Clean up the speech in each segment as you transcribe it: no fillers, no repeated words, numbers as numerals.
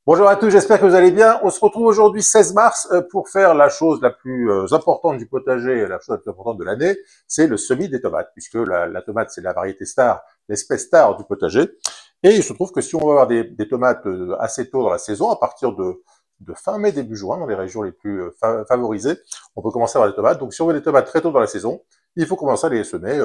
Bonjour à tous, j'espère que vous allez bien. On se retrouve aujourd'hui 16 mars pour faire la chose la plus importante du potager, la chose la plus importante de l'année, c'est le semis des tomates, puisque la tomate c'est la variété star, l'espèce star du potager. Et il se trouve que si on veut avoir des tomates assez tôt dans la saison, à partir de fin mai, début juin, dans les régions les plus favorisées, on peut commencer à avoir des tomates. Donc si on veut des tomates très tôt dans la saison, il faut commencer à les semer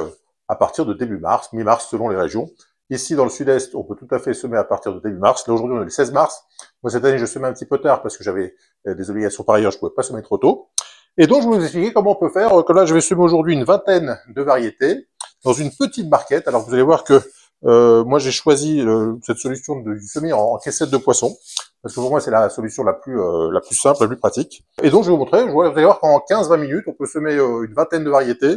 à partir de début mars, mi-mars selon les régions. Ici, dans le sud-est, on peut tout à fait semer à partir de début mars. Là, aujourd'hui, on est le 16 mars. Moi, cette année, je semais un petit peu tard parce que j'avais des obligations par ailleurs, je ne pouvais pas semer trop tôt. Et donc, je vais vous expliquer comment on peut faire. Comme là, je vais semer aujourd'hui une vingtaine de variétés dans une petite barquette. Alors, vous allez voir que moi, j'ai choisi cette solution du semis en caissette de poisson parce que pour moi, c'est la solution la plus simple, la plus pratique. Et donc, je vais vous montrer. Vous allez voir qu'en 15-20 minutes, on peut semer une vingtaine de variétés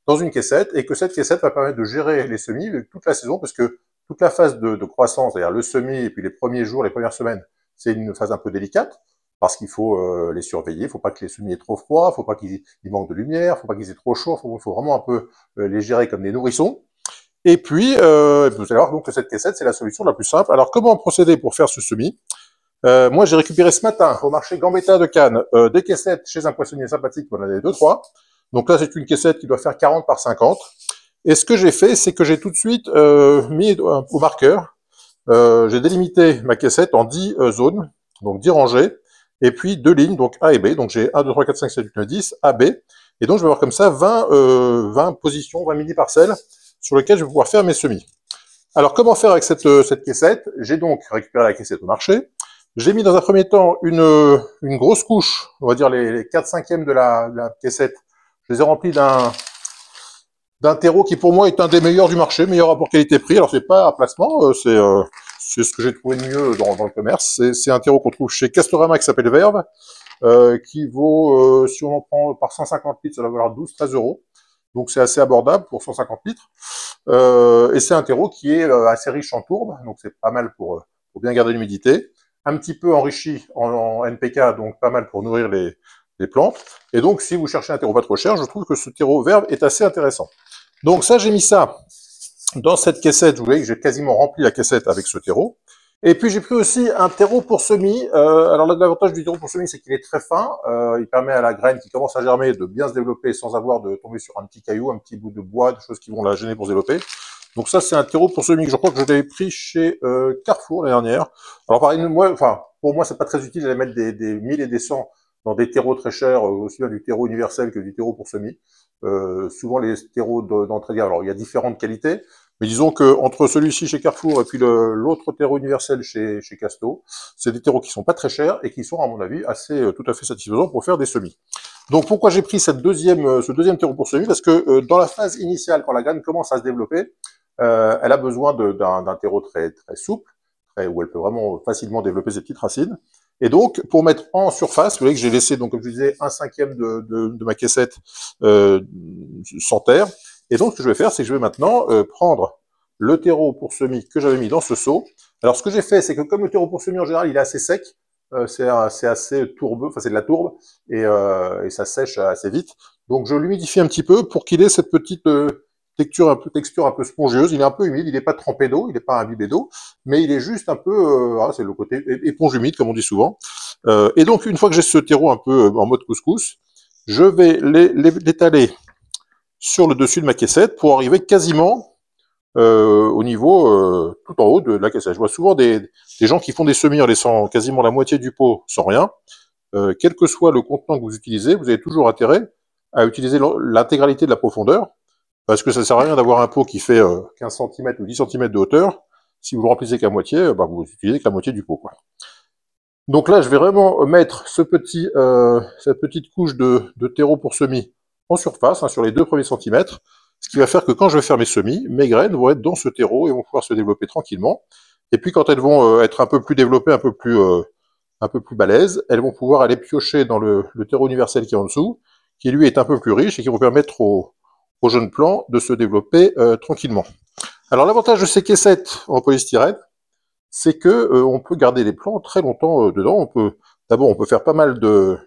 dans une caissette et que cette caissette va permettre de gérer les semis toute la saison parce que toute la phase de croissance, c'est-à-dire le semis et puis les premiers jours, les premières semaines, c'est une phase un peu délicate parce qu'il faut les surveiller. Il ne faut pas que les semis aient trop froid, il ne faut pas qu'ils manquent de lumière, il ne faut pas qu'ils aient trop chaud. Il faut vraiment un peu les gérer comme des nourrissons. Et puis, vous allez voir donc que cette caissette, c'est la solution la plus simple. Alors, comment procéder pour faire ce semis? Moi, j'ai récupéré ce matin au marché Gambetta de Cannes des caissettes chez un poissonnier sympathique. On en avait 2-3. Donc là, c'est une caissette qui doit faire 40 par 50. Et ce que j'ai fait, c'est que j'ai tout de suite mis au marqueur. J'ai délimité ma caissette en 10 zones, donc 10 rangées, et puis 2 lignes, donc A et B. Donc j'ai 1, 2, 3, 4, 5, 7, 8, 9, 10, A, B. Et donc je vais avoir comme ça 20 positions, 20 mini-parcelles sur lesquelles je vais pouvoir faire mes semis. Alors comment faire avec cette caissette? J'ai donc récupéré la caissette au marché. J'ai mis dans un premier temps une grosse couche, on va dire les 4/5 de la caissette. Je les ai remplis d'un terreau qui pour moi est un des meilleurs du marché, meilleur rapport qualité-prix. Alors c'est pas un placement, c'est ce que j'ai trouvé de mieux dans le commerce. C'est un terreau qu'on trouve chez Castorama qui s'appelle Verve, qui vaut, si on en prend par 150 litres, ça va valoir 12-13 euros. Donc c'est assez abordable pour 150 litres. Et c'est un terreau qui est assez riche en tourbe, donc c'est pas mal pour bien garder l'humidité. Un petit peu enrichi en NPK, donc pas mal pour nourrir les plantes. Et donc, si vous cherchez un terreau pas trop cher, je trouve que ce terreau Verve est assez intéressant. Donc ça, j'ai mis ça dans cette caissette. Vous voyez que j'ai quasiment rempli la caissette avec ce terreau. Et puis, j'ai pris aussi un terreau pour semis. Alors là, l'avantage du terreau pour semis, c'est qu'il est très fin. Il permet à la graine qui commence à germer de bien se développer sans avoir de tomber sur un petit caillou, un petit bout de bois, des choses qui vont la gêner pour se développer. Donc ça, c'est un terreau pour semis que je crois que je l'avais pris chez Carrefour l'année dernière. Alors pareil, pour moi, c'est pas très utile d'aller mettre des 1000 et des 100 dans des terreaux très chers, aussi bien du terreau universel que du terreau pour semis. Souvent les terreaux d'entrée de gamme, alors il y a différentes qualités, mais disons que entre celui-ci chez Carrefour et puis l'autre terreau universel chez Casto, c'est des terreaux qui sont pas très chers et qui sont à mon avis assez tout à fait satisfaisants pour faire des semis. Donc pourquoi j'ai pris ce deuxième terreau pour semis? Parce que dans la phase initiale, quand la graine commence à se développer, elle a besoin d'un terreau très très souple, où elle peut vraiment facilement développer ses petites racines. Et donc, pour mettre en surface, vous voyez que j'ai laissé, donc, comme je disais, 1/5 de ma caissette sans terre. Et donc, ce que je vais faire, c'est que je vais maintenant prendre le terreau pour semis que j'avais mis dans ce seau. Alors, ce que j'ai fait, c'est que comme le terreau pour semis, en général, il est assez sec, c'est assez tourbeux, enfin, c'est de la tourbe, et ça sèche assez vite. Donc, je l'humidifie un petit peu pour qu'il ait cette petite texture un peu spongieuse. Il est un peu humide, il n'est pas trempé d'eau, il n'est pas imbibé d'eau, mais il est juste un peu, c'est le côté éponge humide comme on dit souvent. Et donc une fois que j'ai ce terreau un peu en mode couscous, je vais l'étaler sur le dessus de ma caissette pour arriver quasiment au niveau tout en haut de la caissette. Je vois souvent des gens qui font des semis en laissant quasiment la moitié du pot sans rien. Quel que soit le contenant que vous utilisez, vous avez toujours intérêt à utiliser l'intégralité de la profondeur. Parce que ça sert à rien d'avoir un pot qui fait 15 cm ou 10 cm de hauteur. Si vous le remplissez qu'à moitié, vous utilisez que la moitié du pot, quoi. Donc là, je vais vraiment mettre cette petite couche de terreau pour semis en surface, sur les 2 premiers centimètres, ce qui va faire que quand je vais faire mes semis, mes graines vont être dans ce terreau et vont pouvoir se développer tranquillement. Et puis quand elles vont être un peu plus développées, un peu plus balèzes, elles vont pouvoir aller piocher dans le terreau universel qui est en dessous, qui lui est un peu plus riche et qui vont permettre aux jeunes plants de se développer tranquillement. Alors l'avantage de ces caissettes en polystyrène, c'est que on peut garder les plants très longtemps dedans. D'abord on peut faire pas mal de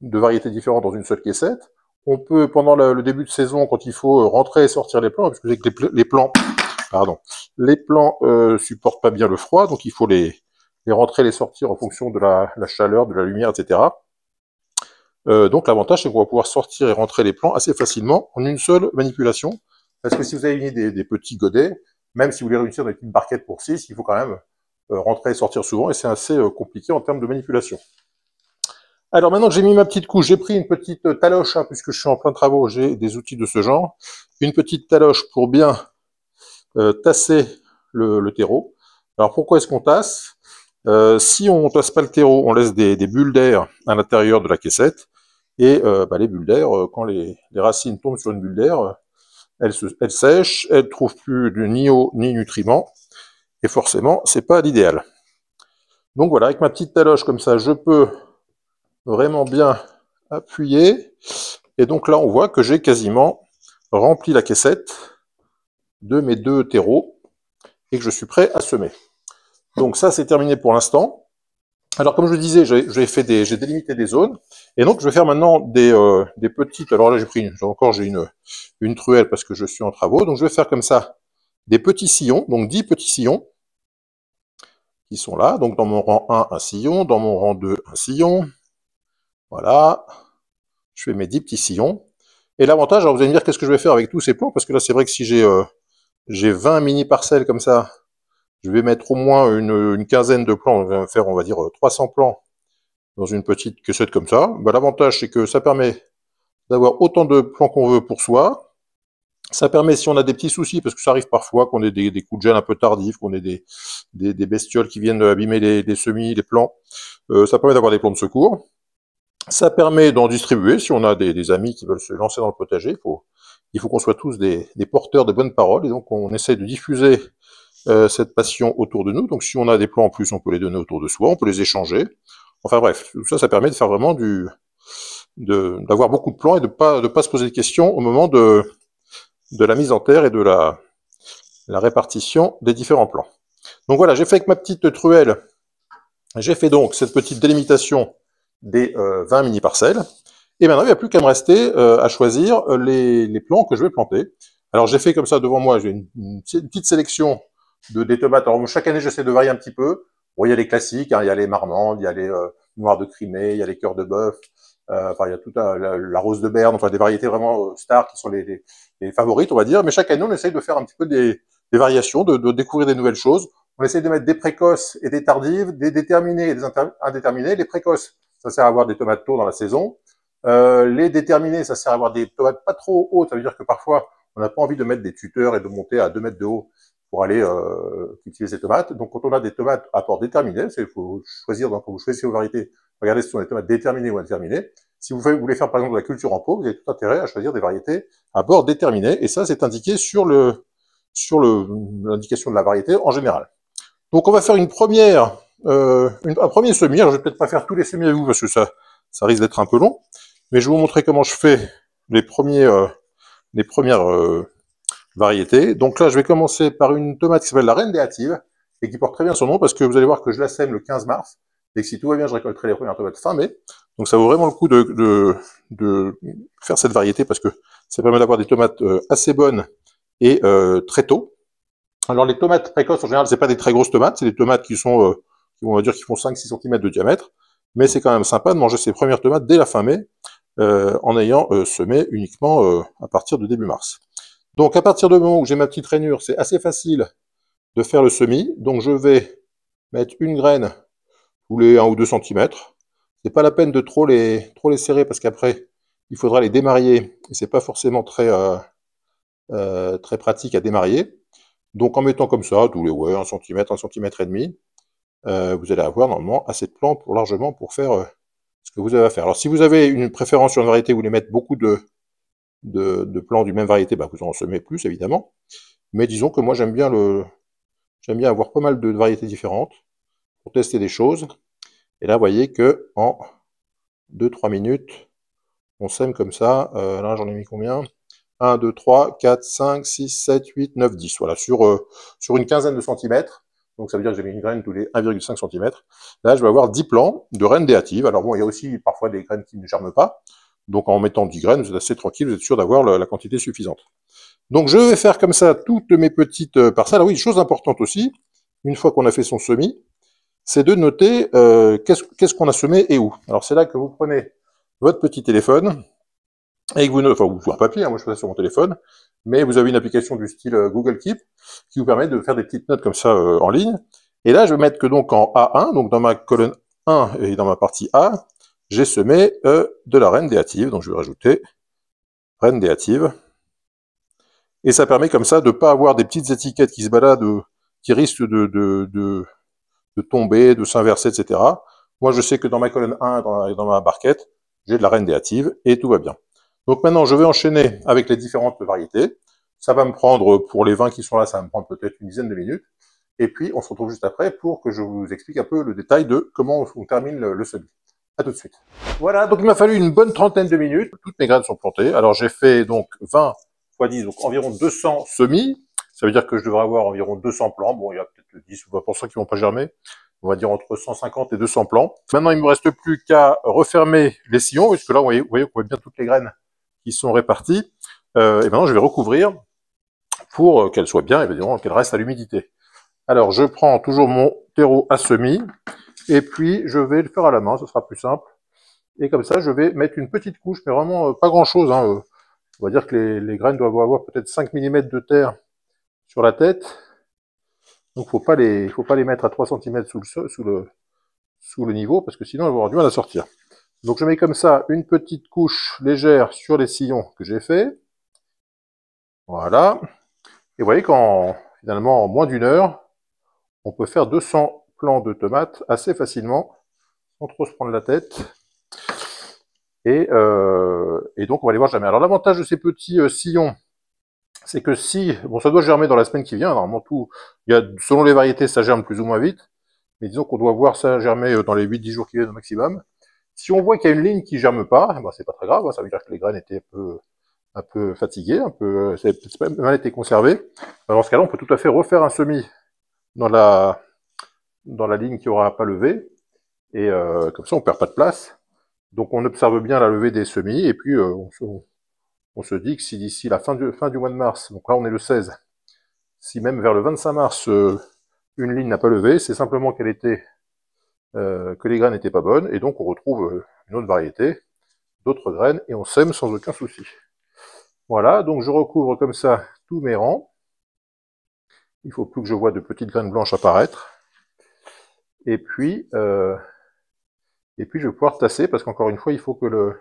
variétés différentes dans une seule caissette. On peut, pendant le début de saison, quand il faut rentrer et sortir les plants, parce que les plants supportent pas bien le froid, donc il faut les les rentrer, les sortir en fonction de la chaleur, de la lumière, etc. Donc l'avantage, c'est qu'on va pouvoir sortir et rentrer les plans assez facilement en une seule manipulation. Parce que si vous avez mis des petits godets, même si vous voulez réussir dans une petite barquette pour 6, il faut quand même rentrer et sortir souvent, et c'est assez compliqué en termes de manipulation. Alors maintenant que j'ai mis ma petite couche, j'ai pris une petite taloche, hein, puisque je suis en plein de travaux, j'ai des outils de ce genre. Une petite taloche pour bien tasser le terreau. Alors pourquoi est-ce qu'on tasse? Si on tasse pas le terreau, on laisse des bulles d'air à l'intérieur de la caissette, et les bulles d'air, quand les racines tombent sur une bulle d'air, elles sèchent, elles ne trouvent plus ni eau ni nutriments, et forcément, c'est pas l'idéal. Donc voilà, avec ma petite taloche comme ça, je peux vraiment bien appuyer, et donc là, on voit que j'ai quasiment rempli la caissette de mes 2 terreaux, et que je suis prêt à semer. Donc ça, c'est terminé pour l'instant. Alors, comme je le disais, j'ai délimité des zones, et donc je vais faire maintenant des petites. Alors là, j'ai une truelle parce que je suis en travaux, donc je vais faire comme ça des petits sillons, donc 10 petits sillons qui sont là. Donc dans mon rang 1, un sillon, dans mon rang 2, un sillon. Voilà, je fais mes 10 petits sillons. Et l'avantage, alors vous allez me dire qu'est-ce que je vais faire avec tous ces plans, parce que là, c'est vrai que si j'ai 20 mini parcelles comme ça, je vais mettre au moins une quinzaine de plans, on va faire, on va dire, 300 plans dans une petite caissette comme ça. L'avantage, c'est que ça permet d'avoir autant de plans qu'on veut pour soi. Ça permet, si on a des petits soucis, parce que ça arrive parfois qu'on ait des coups de gel un peu tardifs, qu'on ait des bestioles qui viennent abîmer les semis, les plants, ça permet d'avoir des plans de secours. Ça permet d'en distribuer, si on a des amis qui veulent se lancer dans le potager, il faut qu'on soit tous des porteurs de bonnes paroles, et donc on essaie de diffuser cette passion autour de nous. Donc si on a des plans en plus, on peut les donner autour de soi, on peut les échanger. Enfin bref, tout ça, ça permet de faire vraiment d'avoir beaucoup de plans et de pas se poser de questions au moment de la mise en terre et de la répartition des différents plans. Donc voilà, j'ai fait avec ma petite truelle, j'ai fait donc cette petite délimitation des 20 mini parcelles. Et maintenant, il n'y a plus qu'à me rester à choisir les plants que je vais planter. Alors j'ai fait comme ça devant moi, j'ai une petite sélection des tomates. Alors chaque année, j'essaie de varier un petit peu. Bon, il y a les classiques, hein, il y a les marmandes, il y a les noires de Crimée, il y a les cœurs de bœuf, il y a toute la rose de Berne, enfin des variétés vraiment stars qui sont les favorites, on va dire. Mais chaque année, on essaye de faire un petit peu des variations, de découvrir des nouvelles choses. On essaye de mettre des précoces et des tardives, des déterminées et des indéterminées. Les précoces, ça sert à avoir des tomates tôt dans la saison. Les déterminés, ça sert à avoir des tomates pas trop hautes. Ça veut dire que parfois, on n'a pas envie de mettre des tuteurs et de monter à 2 mètres de haut pour aller cultiver ces tomates. Donc, quand on a des tomates à port déterminé, il faut choisir, donc, quand vous choisissez vos variétés, regardez si ce sont des tomates déterminées ou indéterminées. Si vous voulez faire, par exemple, de la culture en pot, vous avez tout intérêt à choisir des variétés à bord déterminé. Et ça, c'est indiqué sur l'indication de la variété en général. Donc, on va faire un premier semis. Alors, je vais peut-être pas faire tous les semis avec vous parce que ça risque d'être un peu long. Mais je vais vous montrer comment je fais les premières variétés. Donc là, je vais commencer par une tomate qui s'appelle la Reine des Hâtives et qui porte très bien son nom parce que vous allez voir que je la sème le 15 mars et que si tout va bien, je récolterai les premières tomates fin mai. Donc ça vaut vraiment le coup de faire cette variété parce que ça permet d'avoir des tomates assez bonnes et très tôt. Alors les tomates précoces, en général, c'est pas des très grosses tomates, c'est des tomates qui sont, on va dire, qui font 5-6 cm de diamètre. Mais c'est quand même sympa de manger ces premières tomates dès la fin mai, en ayant semé uniquement à partir de début mars. Donc à partir du moment où j'ai ma petite rainure, c'est assez facile de faire le semis. Donc je vais mettre une graine tous les 1 ou 2 cm. C'est pas la peine de trop les serrer parce qu'après, il faudra les démarier. Et c'est pas forcément très pratique à démarier. Donc en mettant comme ça, tous les 1 cm, 1 cm et demi, vous allez avoir normalement assez de plants largement pour faire ce que vous avez à faire. Alors si vous avez une préférence sur une variété, vous voulez mettre beaucoup de plants d'une même variété, vous en semez plus évidemment. Mais disons que moi j'aime bien avoir pas mal de variétés différentes pour tester des choses. Et là vous voyez que en 2-3 minutes, on sème comme ça. Là j'en ai mis combien? 1, 2, 3, 4, 5, 6, 7, 8, 9, 10. Voilà, sur une quinzaine de centimètres. Donc ça veut dire que j'ai mis une graine tous les 1,5 cm. Là, je vais avoir 10 plants de Reine des Hâtives. Alors bon, il y a aussi parfois des graines qui ne germent pas. Donc en mettant 10 graines, vous êtes assez tranquille, vous êtes sûr d'avoir la quantité suffisante. Donc je vais faire comme ça toutes mes petites parcelles. Ah oui, chose importante aussi, une fois qu'on a fait son semis, c'est de noter qu'est-ce qu'on a semé et où. Alors c'est là que vous prenez votre petit téléphone, et que vous notez, enfin, ou sur un papier, hein, moi je fais ça sur mon téléphone, mais vous avez une application du style Google Keep, qui vous permet de faire des petites notes comme ça en ligne. Et là, je vais mettre que donc en A1, donc dans ma colonne 1 et dans ma partie A, j'ai semé de la reine déative, donc je vais rajouter reine déative. Et ça permet comme ça de ne pas avoir des petites étiquettes qui se baladent, qui risquent de tomber, de s'inverser, etc. Moi, je sais que dans ma colonne 1, dans ma barquette, j'ai de la reine déative et tout va bien. Donc maintenant, je vais enchaîner avec les différentes variétés. Ça va me prendre, pour les 20 qui sont là, ça va me prendre peut-être une dizaine de minutes. Et puis, on se retrouve juste après pour que je vous explique un peu le détail de comment on termine le semis. À tout de suite. Voilà, donc il m'a fallu une bonne trentaine de minutes. Toutes mes graines sont plantées. Alors, j'ai fait donc 20 x 10, donc environ 200 semis. Ça veut dire que je devrais avoir environ 200 plants. Bon, il y a peut-être 10 ou 20% qui vont pas germer. On va dire entre 150 et 200 plants. Maintenant, il me reste plus qu'à refermer les sillons, puisque là, vous voyez, on voit bien toutes les graines qui sont réparties. Et maintenant, je vais recouvrir pour qu'elles soient bien, évidemment, qu'elles restent à l'humidité. Alors, je prends toujours mon terreau à semis, et puis je vais le faire à la main, ce sera plus simple. Et comme ça, je vais mettre une petite couche, mais vraiment pas grand-chose. Hein. On va dire que les graines doivent avoir peut-être 5 mm de terre sur la tête. Donc, faut pas les mettre à 3 cm sous le niveau, parce que sinon, elles vont avoir du mal à sortir. Donc, je mets comme ça une petite couche légère sur les sillons que j'ai fait. Voilà. Et vous voyez qu'en finalement, en moins d'une heure, on peut faire 200 plants de tomates assez facilement, sans trop se prendre la tête. Et donc, on va les voir jamais. Alors, l'avantage de ces petits sillons, c'est que si, bon, ça doit germer dans la semaine qui vient, normalement tout, selon les variétés, ça germe plus ou moins vite, mais disons qu'on doit voir ça germer dans les 8-10 jours qui viennent au maximum. Si on voit qu'il y a une ligne qui germe pas, ben c'est pas très grave, hein, ça veut dire que les graines étaient un peu fatiguées, ça a peut-être mal été conservé. Dans ce cas-là, on peut tout à fait refaire un semis dans la ligne qui aura pas levé, et comme ça on perd pas de place. Donc on observe bien la levée des semis, et puis on se dit que si d'ici la fin du mois de mars, donc là on est le 16, si même vers le 25 mars, une ligne n'a pas levé, c'est simplement que les graines n'étaient pas bonnes, et donc on retrouve une autre variété, d'autres graines, et on sème sans aucun souci. Voilà, donc je recouvre comme ça tous mes rangs. Il faut plus que je vois de petites graines blanches apparaître. Et puis je vais pouvoir tasser, parce qu'encore une fois, il faut que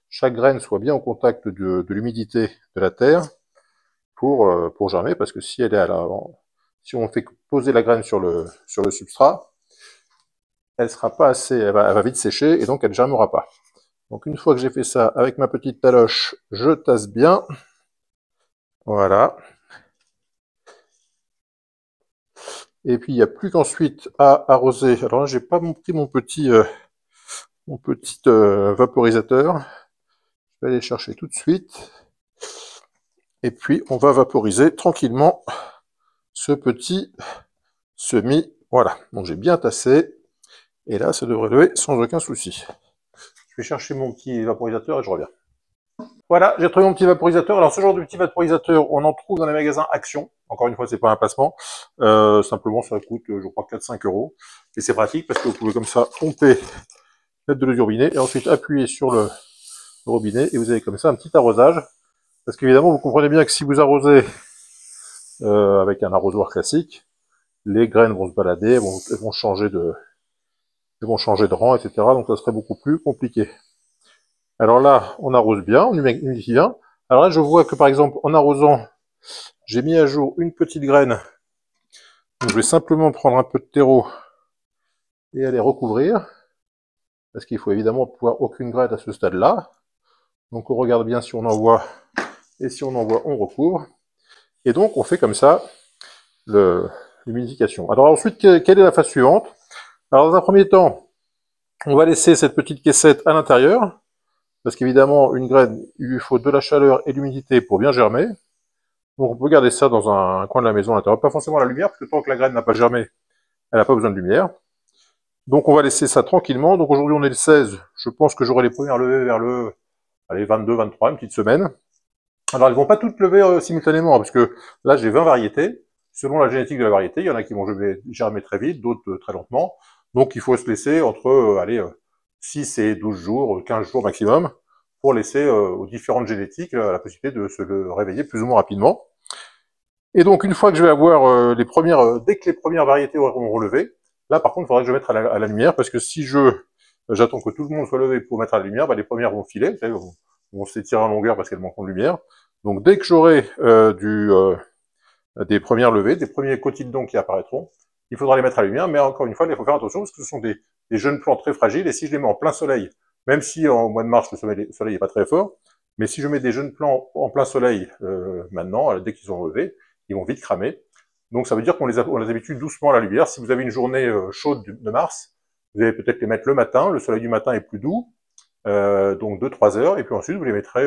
chaque graine soit bien au contact de l'humidité de la terre pour germer, parce que si elle est si on fait poser la graine sur le substrat, elle sera pas assez, elle va vite sécher, et donc elle ne germera pas. Donc une fois que j'ai fait ça, avec ma petite taloche, je tasse bien. Voilà. Et puis il n'y a plus qu'ensuite à arroser. Alors là, j'ai pas pris mon petit vaporisateur. Je vais aller chercher tout de suite. Et puis on va vaporiser tranquillement ce petit semis. Voilà. Donc j'ai bien tassé. Et là, ça devrait lever sans aucun souci. Je vais chercher mon petit vaporisateur et je reviens. Voilà, j'ai trouvé mon petit vaporisateur. Alors, ce genre de petit vaporisateur, on en trouve dans les magasins Action. Encore une fois, c'est pas un placement. Simplement, ça coûte, je crois, 4-5 €. Et c'est pratique parce que vous pouvez comme ça pomper, mettre de l'eau du robinet et ensuite appuyer sur le robinet et vous avez comme ça un petit arrosage. Parce qu'évidemment, vous comprenez bien que si vous arrosez avec un arrosoir classique, les graines vont se balader, elles vont changer de rang, etc. Donc, ça serait beaucoup plus compliqué. Alors là, on arrose bien, on humidifie bien. Alors là, je vois que par exemple, en arrosant, j'ai mis à jour une petite graine. Donc je vais simplement prendre un peu de terreau et aller recouvrir. Parce qu'il faut évidemment pouvoir aucune graine à ce stade-là. Donc on regarde bien si on en voit. Et si on en voit, on recouvre. Et donc on fait comme ça l'humidification. Alors ensuite, quelle est la phase suivante? Alors dans un premier temps, on va laisser cette petite caissette à l'intérieur. Parce qu'évidemment, une graine, il lui faut de la chaleur et de l'humidité pour bien germer. Donc on peut garder ça dans un coin de la maison à l'intérieur. Pas forcément la lumière, parce que tant que la graine n'a pas germé, elle n'a pas besoin de lumière. Donc on va laisser ça tranquillement. Donc aujourd'hui on est le 16. Je pense que j'aurai les premières levées vers le 22, 23, une petite semaine. Alors elles vont pas toutes lever simultanément, parce que là j'ai 20 variétés. selon la génétique de la variété. Il y en a qui vont germer très vite, d'autres très lentement. Donc il faut se laisser entre 6 et 12 jours, 15 jours maximum, pour laisser aux différentes génétiques la possibilité de se réveiller plus ou moins rapidement. Et donc une fois que je vais avoir dès que les premières variétés auront relevé, là par contre il faudra que je mette à la lumière, parce que si j'attends que tout le monde soit levé pour mettre à la lumière, les premières vont filer, vont s'étirer en longueur parce qu'elles manquent de lumière. Donc dès que j'aurai des premières levées, des premiers cotylédons qui apparaîtront, il faudra les mettre à la lumière, mais encore une fois, il faut faire attention, parce que ce sont des jeunes plants très fragiles, et si je les mets en plein soleil, même si en mois de mars, le soleil n'est pas très fort, mais si je mets des jeunes plants en plein soleil maintenant, dès qu'ils ont levé, ils vont vite cramer. Donc ça veut dire qu'on les habitue doucement à la lumière. Si vous avez une journée chaude de mars, vous allez peut-être les mettre le matin, le soleil du matin est plus doux, donc 2-3 heures, et puis ensuite vous les mettrez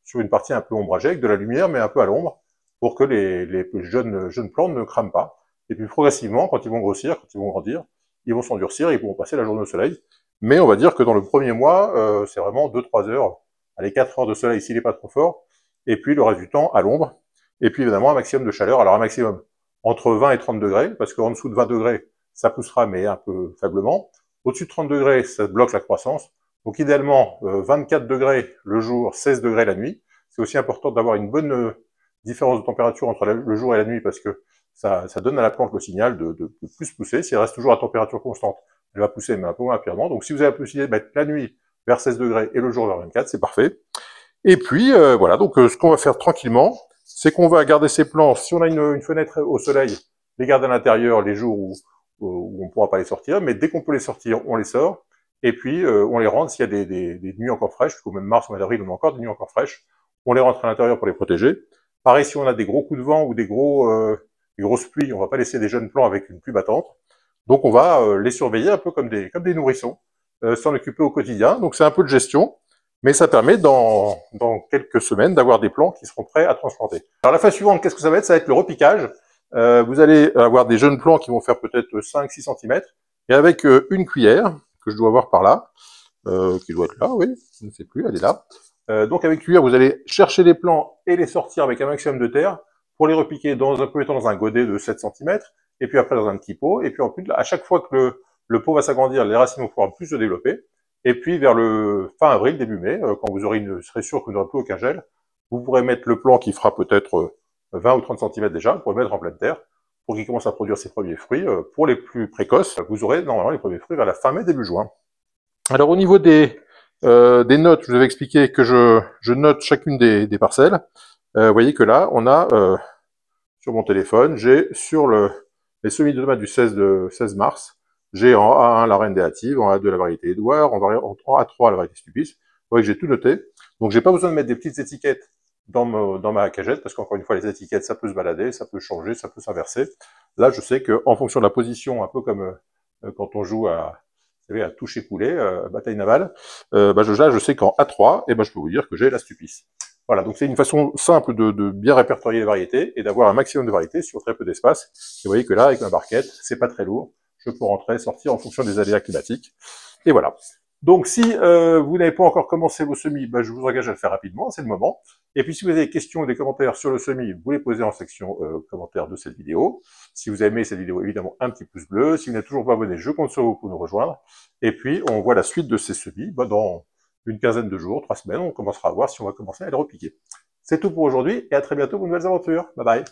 sur une partie un peu ombragée, avec de la lumière, mais un peu à l'ombre, pour que les jeunes plants ne crament pas. Et puis progressivement, quand ils vont grossir, quand ils vont grandir, ils vont s'endurcir, ils pourront passer la journée au soleil. Mais on va dire que dans le premier mois, c'est vraiment 2-3 heures, allez 4 heures de soleil s'il n'est pas trop fort, et puis le reste du temps à l'ombre, et puis évidemment un maximum de chaleur, alors un maximum entre 20 et 30 degrés, parce qu'en dessous de 20 degrés, ça poussera, mais un peu faiblement. Au-dessus de 30 degrés, ça bloque la croissance. Donc idéalement, 24 degrés le jour, 16 degrés la nuit. C'est aussi important d'avoir une bonne différence de température entre le jour et la nuit, parce que ça donne à la plante le signal de plus pousser. Si elle reste toujours à température constante, elle va pousser, mais un peu moins rapidement. Donc si vous avez la possibilité de mettre la nuit vers 16 degrés et le jour vers 24, c'est parfait. Et puis voilà, donc ce qu'on va faire tranquillement, c'est qu'on va garder ces plants, si on a une fenêtre au soleil, les garder à l'intérieur les jours où on ne pourra pas les sortir, mais dès qu'on peut les sortir, on les sort, et puis on les rentre s'il y a des nuits encore fraîches, parce qu'au même mars ou mois d'avril, on a encore des nuits encore fraîches, on les rentre à l'intérieur pour les protéger. Pareil, si on a des gros coups de vent ou des grosses pluies, on va pas laisser des jeunes plants avec une pluie battante, donc on va les surveiller un peu comme des nourrissons, s'en occuper au quotidien, donc c'est un peu de gestion, mais ça permet dans quelques semaines d'avoir des plants qui seront prêts à transplanter. Alors la phase suivante, qu'est-ce que ça va être? Ça va être le repiquage. Vous allez avoir des jeunes plants qui vont faire peut-être 5-6 cm, et avec une cuillère, que je dois avoir par là, qui doit être là, oui, je ne sais plus, elle est là. Donc avec cuillère, vous allez chercher les plants et les sortir avec un maximum de terre, pour les repiquer dans un premier temps dans un godet de 7 cm, et puis après dans un petit pot, et puis ensuite, à chaque fois que le pot va s'agrandir, les racines vont pouvoir plus se développer. Et puis vers le fin avril, début mai, quand vous serez sûr que vous n'aurez plus aucun gel, vous pourrez mettre le plant qui fera peut-être 20 ou 30 cm déjà, pour le mettre en pleine terre, pour qu'il commence à produire ses premiers fruits. Pour les plus précoces, vous aurez normalement les premiers fruits vers la fin mai, début juin. Alors au niveau des notes, je vous avais expliqué que je note chacune des parcelles. Vous voyez que là, on a sur mon téléphone, j'ai sur les semis de tomates du 16 mars, j'ai en A1 la reine des hâtives, en A2 la variété Édouard, en A3 la variété Stupis. Vous voyez que j'ai tout noté. Donc j'ai pas besoin de mettre des petites étiquettes dans ma cagette, parce qu'encore une fois, les étiquettes, ça peut se balader, ça peut changer, ça peut s'inverser. Là, je sais qu'en fonction de la position, un peu comme quand on joue à toucher poulet, bataille navale, là, je sais qu'en A3, je peux vous dire que j'ai la Stupis. Voilà, donc c'est une façon simple de bien répertorier les variétés et d'avoir un maximum de variétés sur très peu d'espace. Et vous voyez que là, avec ma barquette, c'est pas très lourd. Je peux rentrer, sortir en fonction des aléas climatiques. Et voilà. Donc si vous n'avez pas encore commencé vos semis, je vous engage à le faire rapidement, c'est le moment. Et puis si vous avez des questions ou des commentaires sur le semis, vous les posez en section commentaires de cette vidéo. Si vous avez aimé cette vidéo, évidemment, un petit pouce bleu. Si vous n'êtes toujours pas abonné, je compte sur vous pour nous rejoindre. Et puis on voit la suite de ces semis dans une quinzaine de jours, 3 semaines, on commencera à voir si on va commencer à les repiquer. C'est tout pour aujourd'hui, et à très bientôt pour de nouvelles aventures. Bye bye.